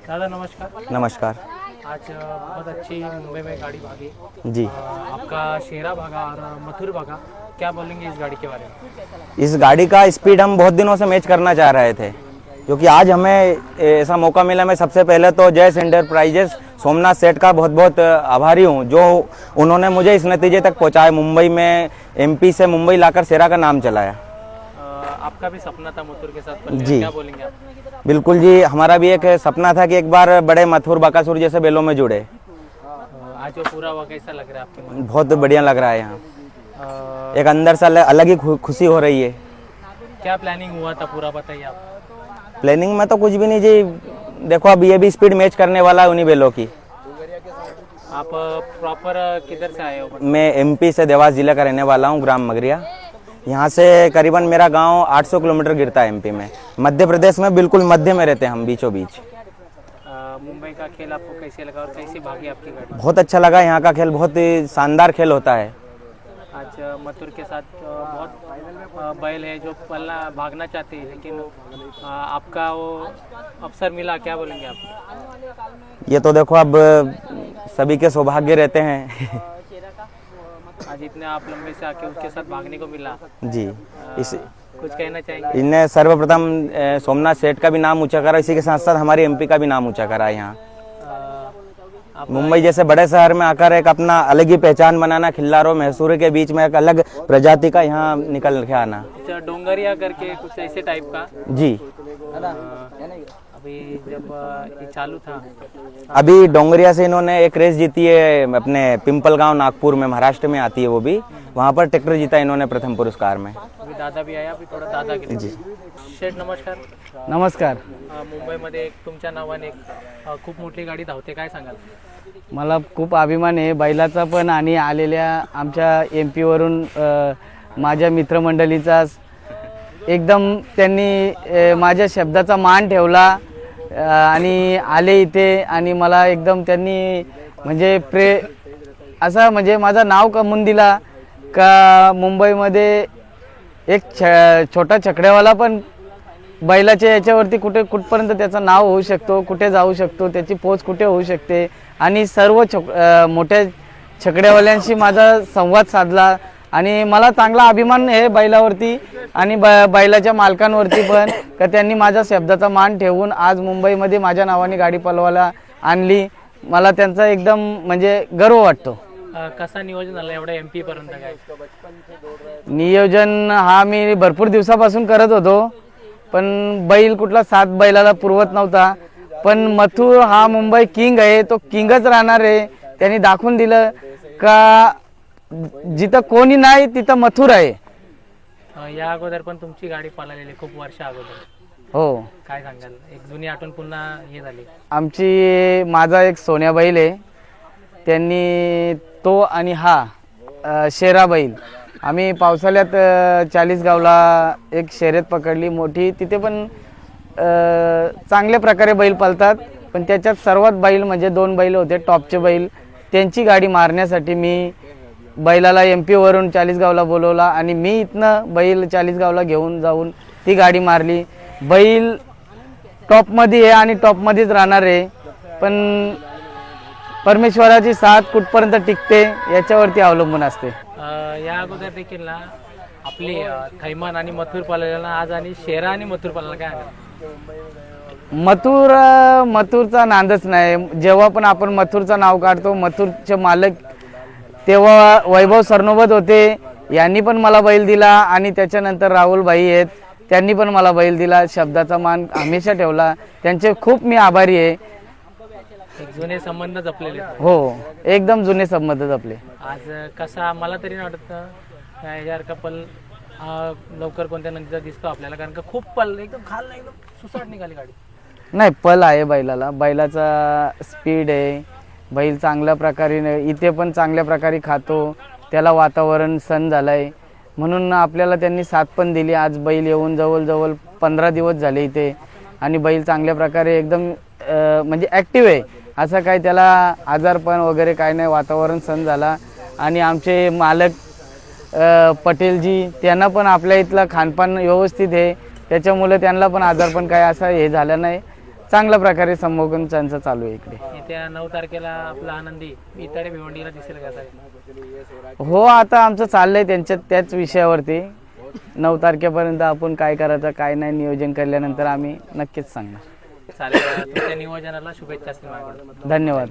दादा नमस्कार। नमस्कार आज बहुत अच्छी मुंबई में गाड़ी भागी जी। आपका शेरा भागा और मथुर भागा, क्या बोलेंगे इस गाड़ी के बारे में? इस गाड़ी का स्पीड हम बहुत दिनों से मैच करना चाह रहे थे, क्योंकि आज हमें ऐसा मौका मिला। मैं सबसे पहले तो जयस एंटरप्राइजेस सोमनाथ सेठ का बहुत बहुत आभारी हूँ, जो उन्होंने मुझे इस नतीजे तक पहुँचाया। मुंबई में एमपी से मुंबई लाकर शेरा का नाम चलाया। आपका भी सपना था मथुर के साथ जी। क्या बोलेंगे आप? बिल्कुल जी, हमारा भी एक सपना था कि एक बार बड़े मथुर बकासुर जैसे बैलों में जुड़े। आज वो पूरा हुआ, कैसा लग रहा है आपके मन? बहुत बढ़िया लग रहा है। यहाँ एक अंदर से अलग ही खुशी हो रही है। क्या प्लानिंग हुआ था पूरा, बताइए आप। प्लानिंग में तो कुछ भी नहीं जी, देखो अब ये भी स्पीड मैच करने वाला है उन्हीं बैलों की। आप प्रॉपर किधर से आए हो? मैं एमपी से देवास जिले का रहने वाला हूँ, ग्राम मगरिया। यहाँ से करीबन मेरा गांव 800 किलोमीटर गिरता है एमपी में। मध्य प्रदेश में बिल्कुल मध्य में रहते हैं हम, बीचों बीच। मुंबई का खेल आपको कैसे लगा और कैसी भागी आपकी गाड़ी? बहुत अच्छा लगा। यहाँ का खेल बहुत ही शानदार खेल होता है। आज मथुर के साथ बहुत बैल है जो भागना चाहते हैं, लेकिन आपका वो अवसर मिला, क्या बोलेंगे आप? ये तो देखो अब सभी के सौभाग्य रहते हैं। आज इतने आप लंबे से आके उसके साथ भागने को मिला जी। इस कुछ कहना चाहेंगे? इनने सर्वप्रथम सोमनाथ सेठ का भी नाम ऊंचा करा, इसी के साथ साथ हमारे एमपी का भी नाम ऊंचा करा है। यहाँ मुंबई जैसे बड़े शहर में आकर एक अपना अलग ही पहचान बनाना, खिल्लारों मैसूर के बीच में एक अलग प्रजाति का यहाँ निकल के आना। डोंगरिया करके कुछ ऐसे टाइप का जी। अभी जब ये चालू था, अभी डोंगरिया से इन्होंने एक रेस जीती है अपने पिंपल गांव, नागपुर में, महाराष्ट्र में आती है वो भी। वहाँ पर ट्रैक्टर जीता इन्होंने प्रथम पुरस्कार में। अभी दादा भी आया, अभी थोड़ा दादा के जी। शेठ नमस्कार। नमस्कार। मुंबईमध्ये एक तुमच्या नावाने एक खूप मोठी गाडी धावते, काय सांगाल? मला खूप अभिमान आहे बैलाचा पण आणि आलेल्या आमच्या एमपी वरून माझ्या मित्रमंडळीचा एकदम त्यांनी माझ्या शब्दाचा मान ठेवला आणि आले इथे आणि मला एकदम त्यांनी म्हणजे असा म्हणजे माझं नाव कमवून दिला का मुंबईमध्ये एक छोटा छकड्यावाला पण बैलाच्या याच्यावरती कुठपर्यंत त्याचं नाव होऊ शकतो, कुठे जाऊ शकतो, त्याची पोच कुठे होऊ शकते। आणि सर्व मोठ्या छकड्यावाल्यांशी माझा संवाद साधला आणि मला चांगला अभिमान आहे बैलावरती आणि बैलाच्या मालकांवरती पण, का त्यांनी माझ्या शब्दाचा मान ठेवून आज मुंबईमध्ये माझ्या नावाने गाडी पळवायला आणली। मला त्यांचा एकदम म्हणजे गर्व वाटतो। कसा नियोजन झालं एवढ्या एमपी पर्यंत? काय नियोजन हा मी भरपूर दिवसापासून करत होतो, पण बैल कुठला साथ बैलाला पुरवत नव्हता। पण मथुर हा मुंबई किंग आहे, तो किंगच राहणार आहे। त्यांनी दाखवून दिलं का जिथं कोणी नाही तिथं मथुर आहे। या अगोदर पण तुमची गाडी पळालेली खूप वर्ष अगोदर, हो। काय सांगाल? एक जुनी आठवण पुन्हा हे झाली आमची माझा एक सोन्या बैल आहे, त्यांनी तो आणि हा शेरा बैल आम्ही पावसाळ्यात 40 गावला एक शर्यत पकडली मोठी। तिथे पण चांगल्या प्रकारे बैल पळतात, पण त्याच्यात सर्वात बैल म्हणजे 2 बैल होते टॉपचे बैल। त्यांची गाडी मारण्यासाठी मी बैलाला एमपी वरून 40 गावला बोलवला आणि मी इथनं बैल 40 गावला घेऊन जाऊन ती गाडी मारली। बैल टॉपमध्ये आहे आणि टॉपमध्येच राहणार आहे, पण परमेश्वराची साथ कुठपर्यंत टिकते याच्यावरती अवलंबून असते। या अगोदर देखील ना आपली थैमान आणि मथुर पळालेला ना, आज आणि शेरा आणि मथुर पळाला, काय? मथुरचा नांदच नाही। जेव्हा पण आपण मथुरचं नाव काढतो, मथुरचे मालक तेव्हा वैभव सरनोबत होते, यांनी पण मला बैल दिला आणि त्याच्यानंतर राहुल भाई आहेत, त्यांनी पण मला बैल दिला। शब्दाचा मान हमेशा ठेवला, त्यांचे खूप मी आभारी आहे। जुने संबंध जपलेले, हो, एकदम जुने संबंध जपले। आज कसा मला तरी वाटतं यार कपल लवकर कोणत्या नंतर दिसतो आपल्याला, कारण का खूप पल एकदम खाल नाही, एकदम सुसाट निघाली गाडी। नाही, पल आहे बैलाला, बैलाचा स्पीड आहे, बैल चांगल्या प्रकारे इथे पण चांगल्या प्रकारे खातो, त्याला वातावरण सण झालंय म्हणून आपल्याला त्यांनी साथ पण दिली। आज बैल येऊन जवळ 15 दिवस झाले इथे आणि बैल चांगल्या प्रकारे एकदम म्हणजे ॲक्टिव्ह आहे। असं काही त्याला आजारपण वगैरे काय नाही, वातावरण सण झाला। आणि आमचे मालक पटेलजी त्यांना पण आपल्या इथलं खानपान व्यवस्थित आहे, त्याच्यामुळे त्यांना पण आजारपण काय असं हे झालं नाही। चांगल्या प्रकारे संमोगन त्यांचं चालू आहे इकडे. येत्या 9 तारखेला आपला आनंदी इतडे भिवंडीला दिसेल का साहेब? हो, आता आमचं चाललंय त्यांच्या त्याच विषयावरती. 9 तारखेपर्यंत आपण काय करायचं काय नाही नियोजन केल्यानंतर आम्ही नक्कीच सांगणार. चालेल, तुमच्या नियोजनाला शुभेच्छा असतील माझ्याकडून. धन्यवाद.